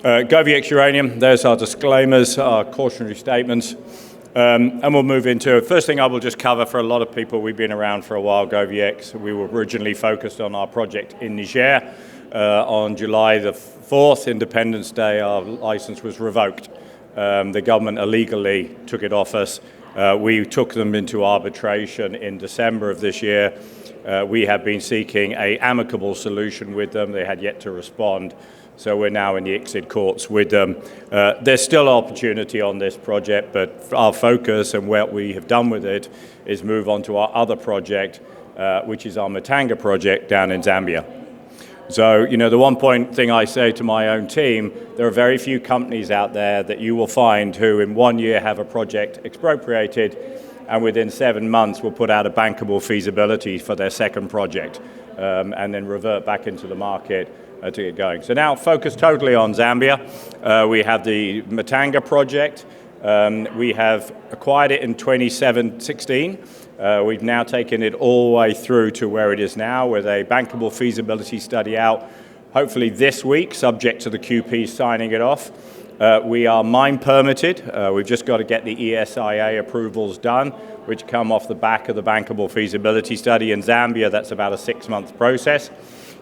Goviex Uranium, there's our disclaimers, our cautionary statements. And we'll move into it. First thing I will just cover for a lot of people, we've been around for a while, Goviex. We were originally focused on our project in Niger. On July the 4th, Independence Day, our license was revoked. The government illegally took it off us. We took them into arbitration in December of this year. We have been seeking an amicable solution with them. They had yet to respond. So we're now in the ICSID courts with them. There's still opportunity on this project, but our focus and what we have done with it is move on to our other project, which is our Matanga project down in Zambia. So, the thing I say to my own team, there are very few companies out there that you will find who in 1 year have a project expropriated and within 7 months will put out a bankable feasibility for their second project and then revert back into the market to get going. So now focus totally on Zambia. We have the Matanga project. We have acquired it in 2016. We've now taken it all the way through to where it is now with a bankable feasibility study out, hopefully this week, subject to the QP signing it off. We are mine permitted. We've just got to get the ESIA approvals done, which come off the back of the bankable feasibility study. In Zambia, that's about a 6-month process.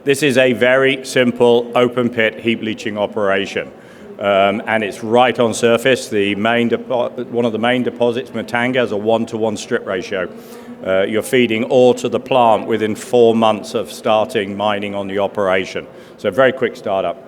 This is a very simple open pit heap leaching operation. And it's right on surface. One of the main deposits, Matanga, has a 1-to-1 strip ratio. You're feeding ore to the plant within 4 months of starting mining on the operation. So very quick startup.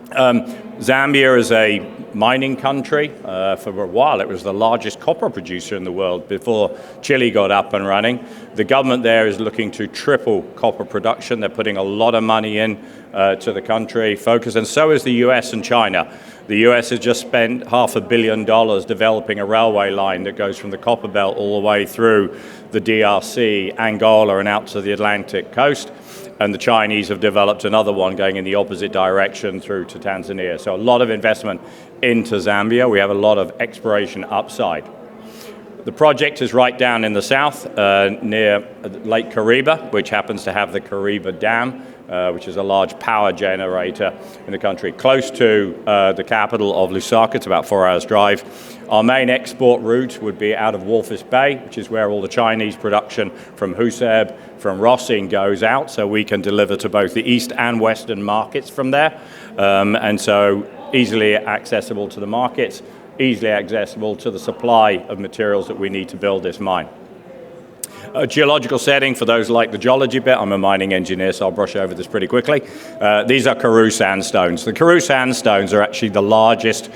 Zambia is a mining country. For a while, it was the largest copper producer in the world before Chile got up and running. The government there is looking to triple copper production. They're putting a lot of money in to the country, focus, and so is the US and China. The US has just spent $500 million developing a railway line that goes from the copper belt all the way through the DRC, Angola, and out to the Atlantic coast. And the Chinese have developed another one going in the opposite direction through to Tanzania. So a lot of investment into Zambia. We have a lot of exploration upside. The project is right down in the south near Lake Kariba, which happens to have the Kariba Dam, which is a large power generator in the country, close to the capital of Lusaka. It's about 4 hours drive. Our main export route would be out of Walvis Bay, which is where all the Chinese production from Husab, from Rossing goes out, so we can deliver to both the east and western markets from there. And so easily accessible to the markets, easily accessible to the supply of materials that we need to build this mine. A geological setting, for those like the geology bit, I'm a mining engineer, so I'll brush over this pretty quickly. These are Karoo sandstones. The Karoo sandstones are actually the largest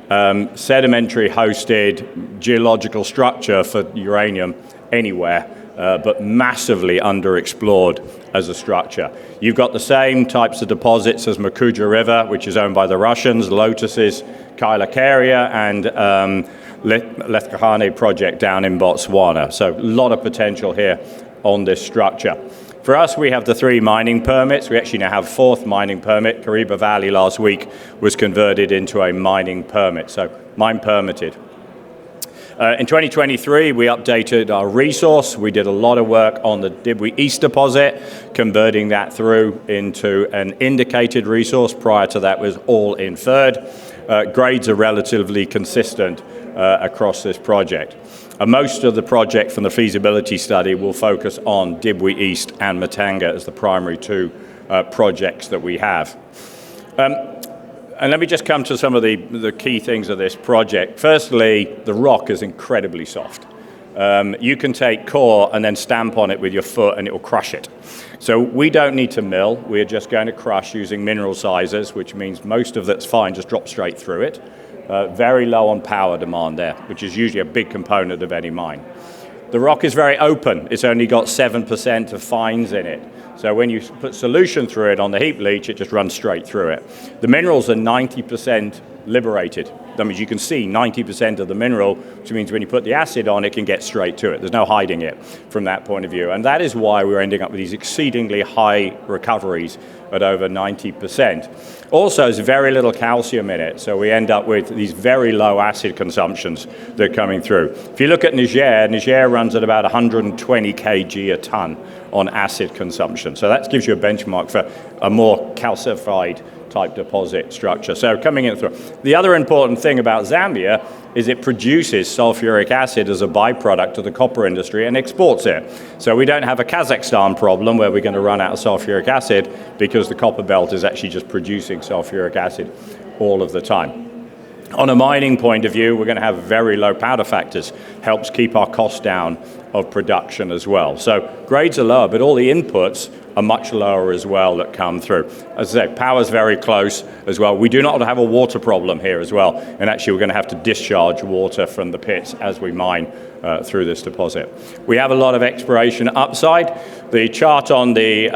sedimentary hosted geological structure for uranium anywhere, but massively underexplored as a structure. You've got the same types of deposits as Makuja River, which is owned by the Russians, Lotus's Kailakaria, and Lethkahane project down in Botswana. So a lot of potential here on this structure. For us, we have the 3 mining permits. We actually now have a 4th mining permit. Kariba Valley last week was converted into a mining permit, so mine permitted. In 2023, we updated our resource. We did a lot of work on the Dibwe East deposit, converting that through into an indicated resource. Prior to that was all inferred. Grades are relatively consistent across this project. Most of the project from the feasibility study will focus on Dibwe East and Matanga as the primary 2 projects that we have. And let me just come to some of the key things of this project. Firstly, the rock is incredibly soft. You can take core and then stamp on it with your foot and it will crush it. So we don't need to mill. We're just going to crush using mineral sizers, which means most of that's fine just drops straight through it. Very low on power demand there, which is usually a big component of any mine. The rock is very open. It's only got 7% of fines in it. So when you put solution through it on the heap leach, it just runs straight through it. The minerals are 90% liberated. That means you can see 90% of the mineral, which means when you put the acid on, it can get straight to it. There's no hiding it from that point of view. And that is why we're ending up with these exceedingly high recoveries at over 90%. Also, there's very little calcium in it, so we end up with these very low acid consumptions that are coming through. If you look at Niger runs at about 120 kg a ton on acid consumption. So that gives you a benchmark for a more calcified type deposit structure. So coming in through. The other important thing about Zambia is it produces sulfuric acid as a byproduct of the copper industry and exports it. So we don't have a Kazakhstan problem where we're going to run out of sulfuric acid because the copper belt is actually just producing sulfuric acid all of the time. On a mining point of view, we're going to have very low powder factors, helps keep our costs down of production as well. So grades are lower, but all the inputs are much lower as well that come through. As I say, power's very close as well. We do not have a water problem here as well, and actually we're going to have to discharge water from the pits as we mine through this deposit. We have a lot of exploration upside. The chart on the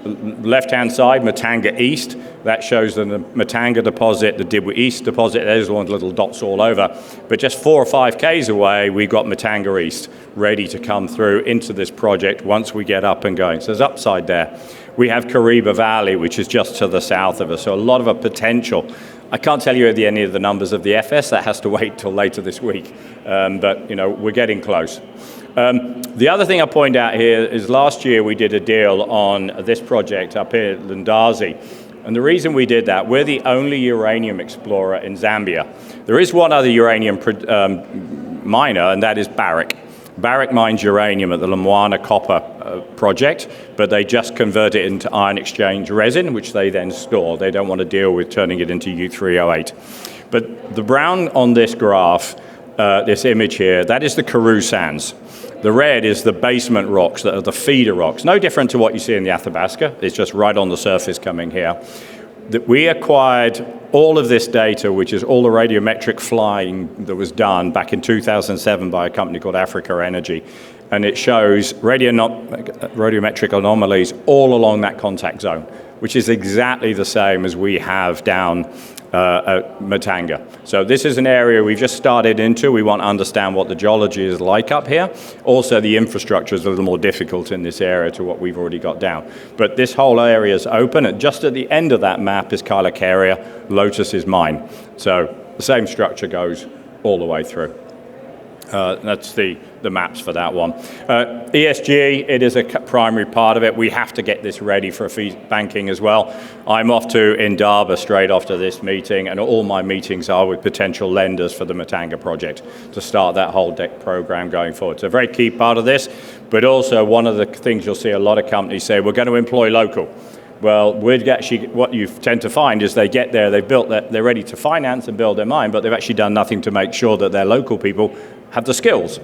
left-hand side, Matanga East, that shows the Matanga deposit, the Dibwe East deposit. There's one little dots all over. But just 4 or 5 Ks away, we've got Matanga East ready to come through into this project once we get up and going. So there's upside there. We have Kariba Valley, which is just to the south of us. So a lot of a potential. I can't tell you any of the numbers of the FS. That has to wait till later this week. But, we're getting close. The other thing I point out here is last year we did a deal on this project up here at Lundazi. And the reason we did that, we're the only uranium explorer in Zambia. There is one other uranium miner, and that is VRIC. VRIC mines uranium at the Lumwana copper project, but they just convert it into ion exchange resin, which they then store. They don't want to deal with turning it into U3O8. But the brown on this graph, this image here, that is the Karoo sands. The red is the basement rocks that are the feeder rocks. No different to what you see in the Athabasca. It's just right on the surface coming here. We acquired all of this data, which is all the radiometric flying that was done back in 2007 by a company called Africa Energy. And it shows radiometric anomalies all along that contact zone, which is exactly the same as we have down at Matanga. So this is an area we've just started into. We want to understand what the geology is like up here. Also, the infrastructure is a little more difficult in this area to what we've already got down. But this whole area is open, and just at the end of that map is Kailakaria, Lotus is mine. So the same structure goes all the way through. That's the maps for that one. ESG, it is a primary part of it. We have to get this ready for banking as well. I'm off to Indaba straight after this meeting, and all my meetings are with potential lenders for the Matanga project to start that whole debt program going forward. It's a very key part of this, but also one of the things you'll see a lot of companies say, we're going to employ local. Well, what you tend to find is they get there, they're ready to finance and build their mine, but they've actually done nothing to make sure that their local people have the skills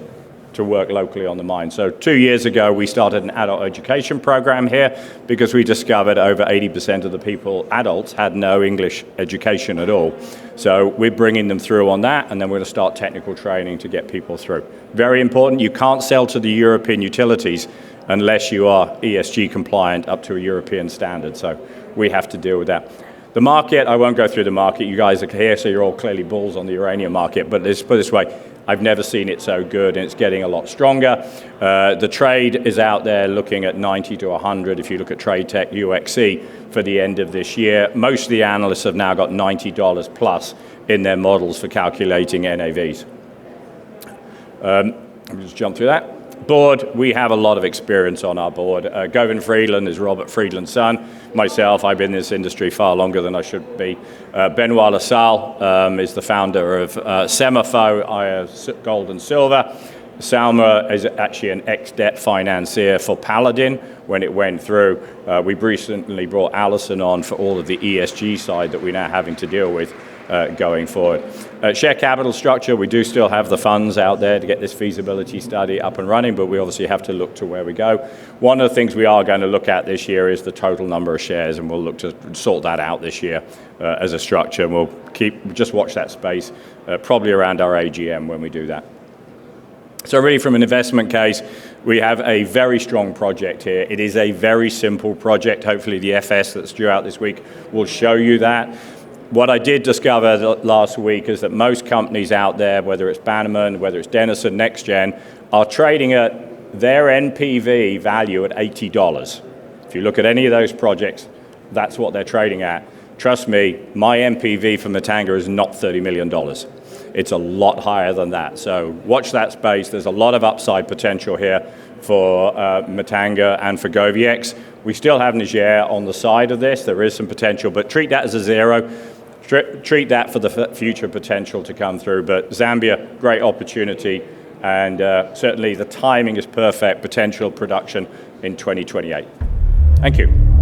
to work locally on the mine. So 2 years ago, we started an adult education program here because we discovered over 80% of the adults, had no English education at all. So we're bringing them through on that, and then we're going to start technical training to get people through. Very important, you can't sell to the European utilities unless you are ESG compliant up to a European standard. So we have to deal with that. The market, I won't go through the market. You guys are here, so you're all clearly bulls on the uranium market. But let's put it this way, I've never seen it so good, and it's getting a lot stronger. The trade is out there looking at 90 to 100 if you look at Trade Tech UXC for the end of this year. Most of the analysts have now got $90 plus in their models for calculating NAVs. Let me just jump through that. Board, we have a lot of experience on our board. Govin Friedland is Robert Friedland's son. Myself, I've been in this industry far longer than I should be. Benoit Lassalle is the founder of Semafo Gold and Silver. Salma is actually an ex-debt financier for Paladin when it went through. We've recently brought Alison on for all of the ESG side that we're now having to deal with going forward. Share capital structure, we do still have the funds out there to get this feasibility study up and running, but we obviously have to look to where we go. One of the things we are going to look at this year is the total number of shares, and we'll look to sort that out this year as a structure, and we'll just watch that space probably around our AGM when we do that. So really from an investment case, we have a very strong project here. It is a very simple project. Hopefully the FS that's due out this week will show you that. What I did discover last week is that most companies out there, whether it's Bannerman, whether it's Denison, NextGen, are trading at their NPV value at $80. If you look at any of those projects, that's what they're trading at. Trust me, my NPV for Matanga is not $30 million. It's a lot higher than that. So watch that space. There's a lot of upside potential here for Matanga and for Goviex. We still have Niger on the side of this. There is some potential, but treat that as a zero. Treat that for the future potential to come through. But Zambia, great opportunity, and certainly the timing is perfect, potential production in 2028. Thank you.